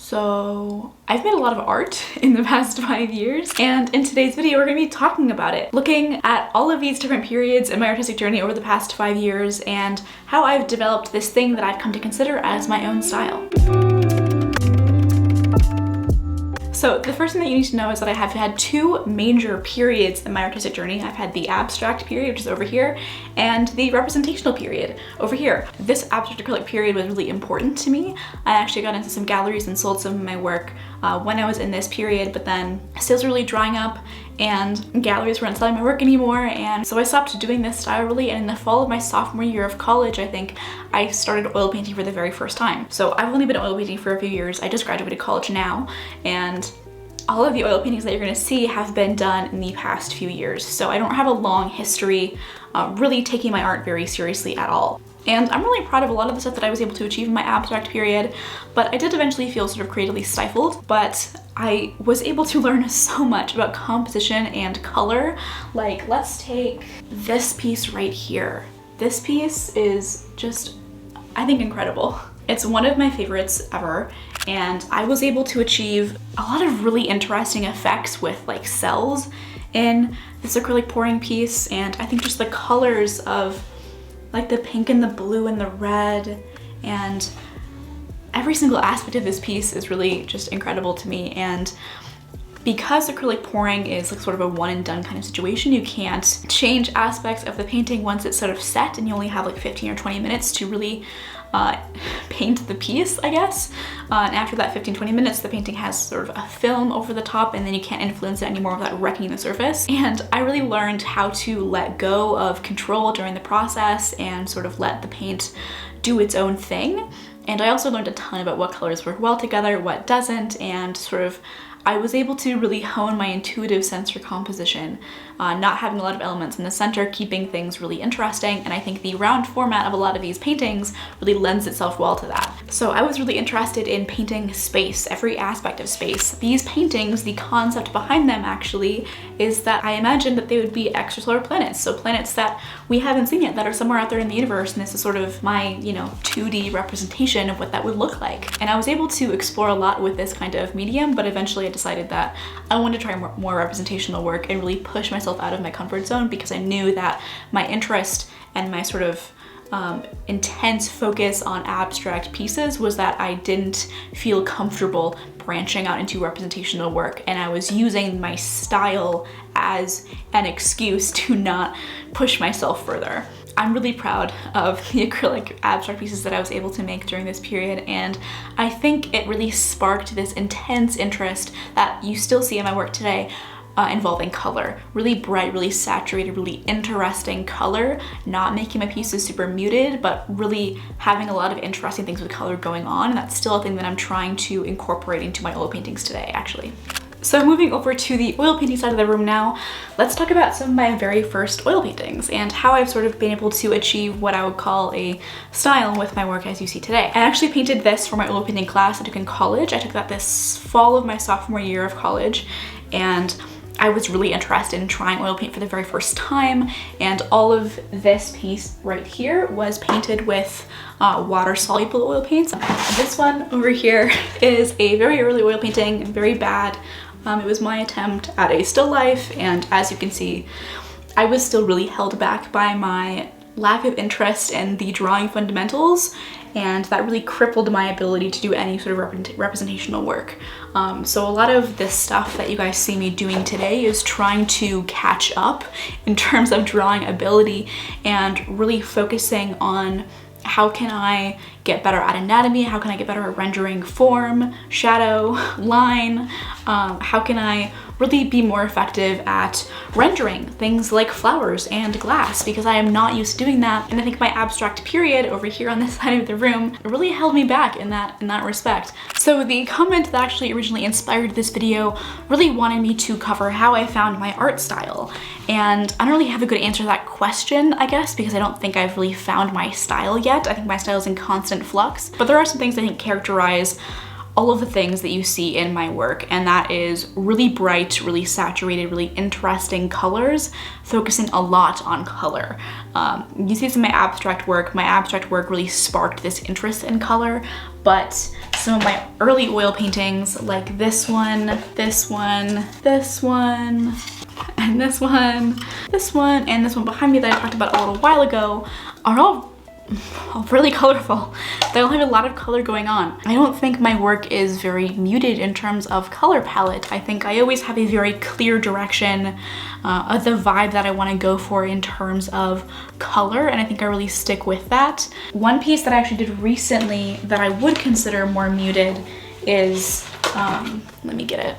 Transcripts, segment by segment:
So I've made a lot of art in the past 5 years, and in today's video we're going to be talking about it, looking at all of these different periods in my artistic journey over the past 5 years and how I've developed this thing that I've come to consider as my own style. So the first thing that you need to know is that I have had 2 major periods in my artistic journey. I've had the abstract period, which is over here, and the representational period over here. This abstract acrylic period was really important to me. I actually got into some galleries and sold some of my work when I was in this period, but then sales were really drying up and galleries weren't selling my work anymore, and so I stopped doing this style really, and in the fall of my sophomore year of college, I think, I started oil painting for the very first time. So I've only been oil painting for a few years. I just graduated college now, and all of the oil paintings that you're gonna see have been done in the past few years. So I don't have a long history really taking my art very seriously at all. And I'm really proud of a lot of the stuff that I was able to achieve in my abstract period, but I did eventually feel sort of creatively stifled. But I was able to learn so much about composition and color. Like, let's take this piece right here. This piece is just, I think, incredible. It's one of my favorites ever, and I was able to achieve a lot of really interesting effects with like cells in this acrylic pouring piece, and I think just the colors of like the pink and the blue and the red, and every single aspect of this piece is really just incredible to me. And because acrylic pouring is like sort of a one and done kind of situation, you can't change aspects of the painting once it's sort of set, and you only have like 15 or 20 minutes to really paint the piece, I guess. And after that 15-20 minutes, the painting has sort of a film over the top, and then you can't influence it anymore without wrecking the surface. And I really learned how to let go of control during the process and sort of let the paint do its own thing. And I also learned a ton about what colors work well together, what doesn't, and sort of I was able to really hone my intuitive sense for composition, not having a lot of elements in the center, keeping things really interesting, and I think the round format of a lot of these paintings really lends itself well to that. So I was really interested in painting space, every aspect of space. These paintings, the concept behind them actually is that I imagined that they would be extrasolar planets, so planets that we haven't seen yet, that are somewhere out there in the universe, and this is sort of my, 2D representation of what that would look like. And I was able to explore a lot with this kind of medium, but eventually I decided that I wanted to try more representational work and really push myself out of my comfort zone, because I knew that my interest and my sort of intense focus on abstract pieces was that I didn't feel comfortable branching out into representational work, and I was using my style as an excuse to not push myself further. I'm really proud of the acrylic abstract pieces that I was able to make during this period, and I think it really sparked this intense interest that you still see in my work today involving color. Really bright, really saturated, really interesting color, not making my pieces super muted, but really having a lot of interesting things with color going on, and that's still a thing that I'm trying to incorporate into my oil paintings today, actually. So moving over to the oil painting side of the room now, let's talk about some of my very first oil paintings and how I've sort of been able to achieve what I would call a style with my work as you see today. I actually painted this for my oil painting class I took in college. I took that this fall of my sophomore year of college, and I was really interested in trying oil paint for the very first time, and all of this piece right here was painted with water-soluble oil paints. This one over here is a very early oil painting, very bad. It was my attempt at a still life, and as you can see, I was still really held back by my lack of interest in the drawing fundamentals, and that really crippled my ability to do any sort of representational work. So a lot of this stuff that you guys see me doing today is trying to catch up in terms of drawing ability and really focusing on how can I get better at anatomy, how can I get better at rendering form, shadow, line, how can I really be more effective at rendering things like flowers and glass, because I am not used to doing that. And I think my abstract period over here on this side of the room really held me back in that respect. So the comment that actually originally inspired this video really wanted me to cover how I found my art style. And I don't really have a good answer to that question, I guess, because I don't think I've really found my style yet. I think my style is in constant flux, but there are some things I think characterize all of the things that you see in my work, and that is really bright, really saturated, really interesting colors, focusing a lot on color. You see this in my abstract work. My abstract work really sparked this interest in color, but some of my early oil paintings, like this one, this one, this one, and this one, this one, and this one behind me that I talked about a little while ago, are all really colorful. They all have a lot of color going on. I don't think my work is very muted in terms of color palette. I think I always have a very clear direction of the vibe that I want to go for in terms of color, and I think I really stick with that. One piece that I actually did recently that I would consider more muted is, let me get it,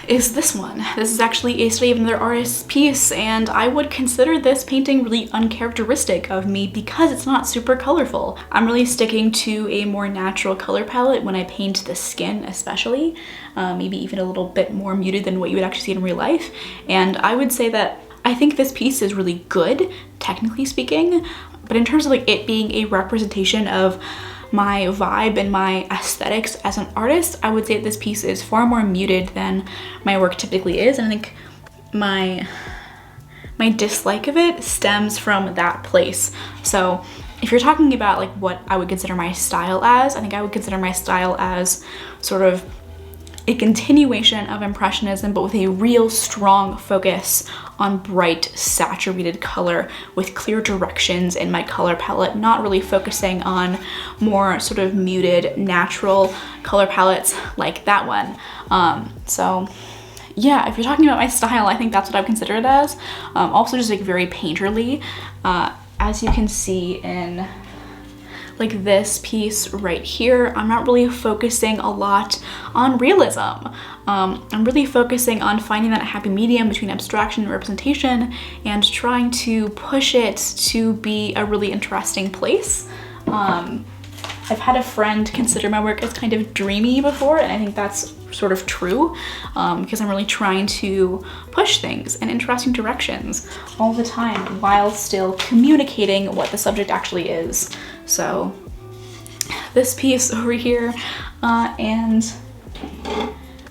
is this one. This is actually a Study of Another Artist's piece, and I would consider this painting really uncharacteristic of me because it's not super colorful. I'm really sticking to a more natural color palette when I paint the skin especially, maybe even a little bit more muted than what you would actually see in real life. And I would say that I think this piece is really good, technically speaking, but in terms of like it being a representation of my vibe and my aesthetics as an artist, I would say that this piece is far more muted than my work typically is, and I think my dislike of it stems from that place. So if you're talking about like what I would consider my style as, I think I would consider my style as sort of a continuation of Impressionism, but with a real strong focus on bright, saturated color with clear directions in my color palette, not really focusing on more sort of muted, natural color palettes like that one. So yeah, if you're talking about my style, I think that's what I would consider it as. Also just like very painterly, as you can see in like this piece right here. I'm not really focusing a lot on realism. I'm really focusing on finding that happy medium between abstraction and representation and trying to push it to be a really interesting place. I've had a friend consider my work as kind of dreamy before, and I think that's sort of true, because I'm really trying to push things in interesting directions all the time while still communicating what the subject actually is. So this piece over here and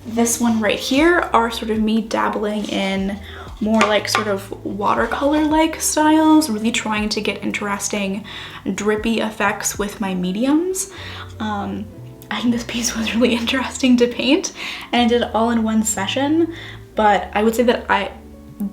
this one right here are sort of me dabbling in more like sort of watercolor-like styles, really trying to get interesting drippy effects with my mediums. I think this piece was really interesting to paint, and I did it all in one session, but I would say that I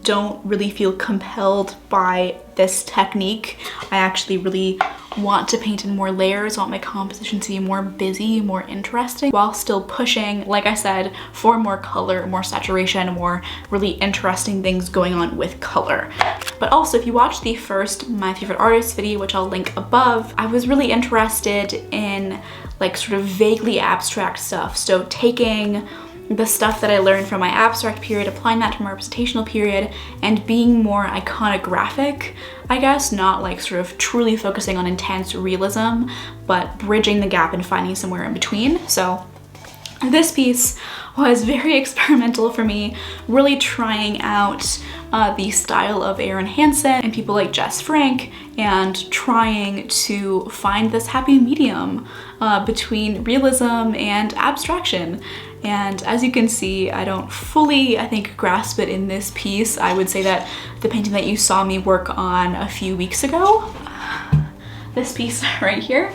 don't really feel compelled by this technique. I actually really want to paint in more layers, want my composition to be more busy, more interesting, while still pushing, like I said, for more color, more saturation, more really interesting things going on with color. But also, if you watch the first My Favorite Artist video, which I'll link above, I was really interested in like sort of vaguely abstract stuff. So taking the stuff that I learned from my abstract period, applying that to my representational period, and being more iconographic, I guess, not like sort of truly focusing on intense realism, but bridging the gap and finding somewhere in between. So this piece was very experimental for me, really trying out the style of Aaron Hansen and people like Jess Frank, and trying to find this happy medium between realism and abstraction. And as you can see, I don't fully, I think, grasp it in this piece. I would say that the painting that you saw me work on a few weeks ago, this piece right here,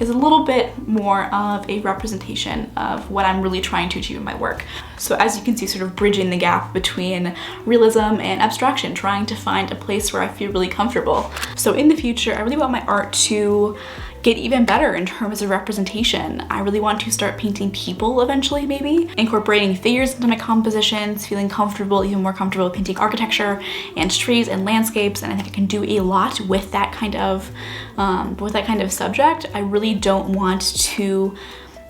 is a little bit more of a representation of what I'm really trying to achieve in my work. So as you can see, sort of bridging the gap between realism and abstraction, trying to find a place where I feel really comfortable. So in the future, I really want my art to get even better in terms of representation. I really want to start painting people eventually, maybe, incorporating figures into my compositions, feeling comfortable, even more comfortable painting architecture and trees and landscapes, and I think I can do a lot with that kind of subject. I really don't want to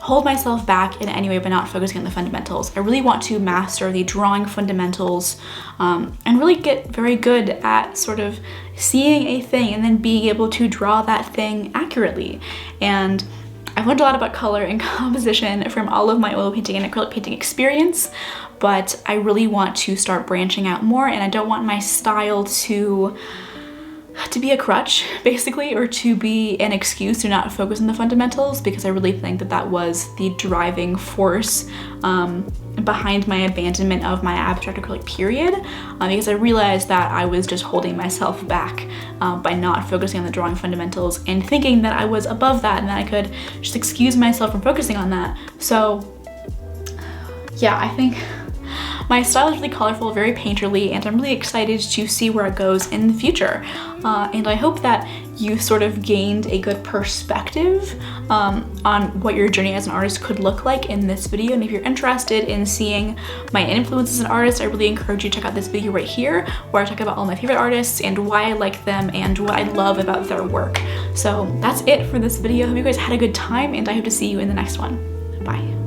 hold myself back in any way by not focusing on the fundamentals. I really want to master the drawing fundamentals and really get very good at sort of seeing a thing and then being able to draw that thing accurately. And I've learned a lot about color and composition from all of my oil painting and acrylic painting experience, but I really want to start branching out more, and I don't want my style to to be a crutch, basically, or to be an excuse to not focus on the fundamentals, because I really think that that was the driving force behind my abandonment of my abstract acrylic period, because I realized that I was just holding myself back by not focusing on the drawing fundamentals and thinking that I was above that and that I could just excuse myself from focusing on that. So yeah, I think my style is really colorful, very painterly, and I'm really excited to see where it goes in the future. And I hope that you sort of gained a good perspective on what your journey as an artist could look like in this video. And if you're interested in seeing my influence as an artist, I really encourage you to check out this video right here, where I talk about all my favorite artists and why I like them and what I love about their work. So that's it for this video. I hope you guys had a good time, and I hope to see you in the next one. Bye.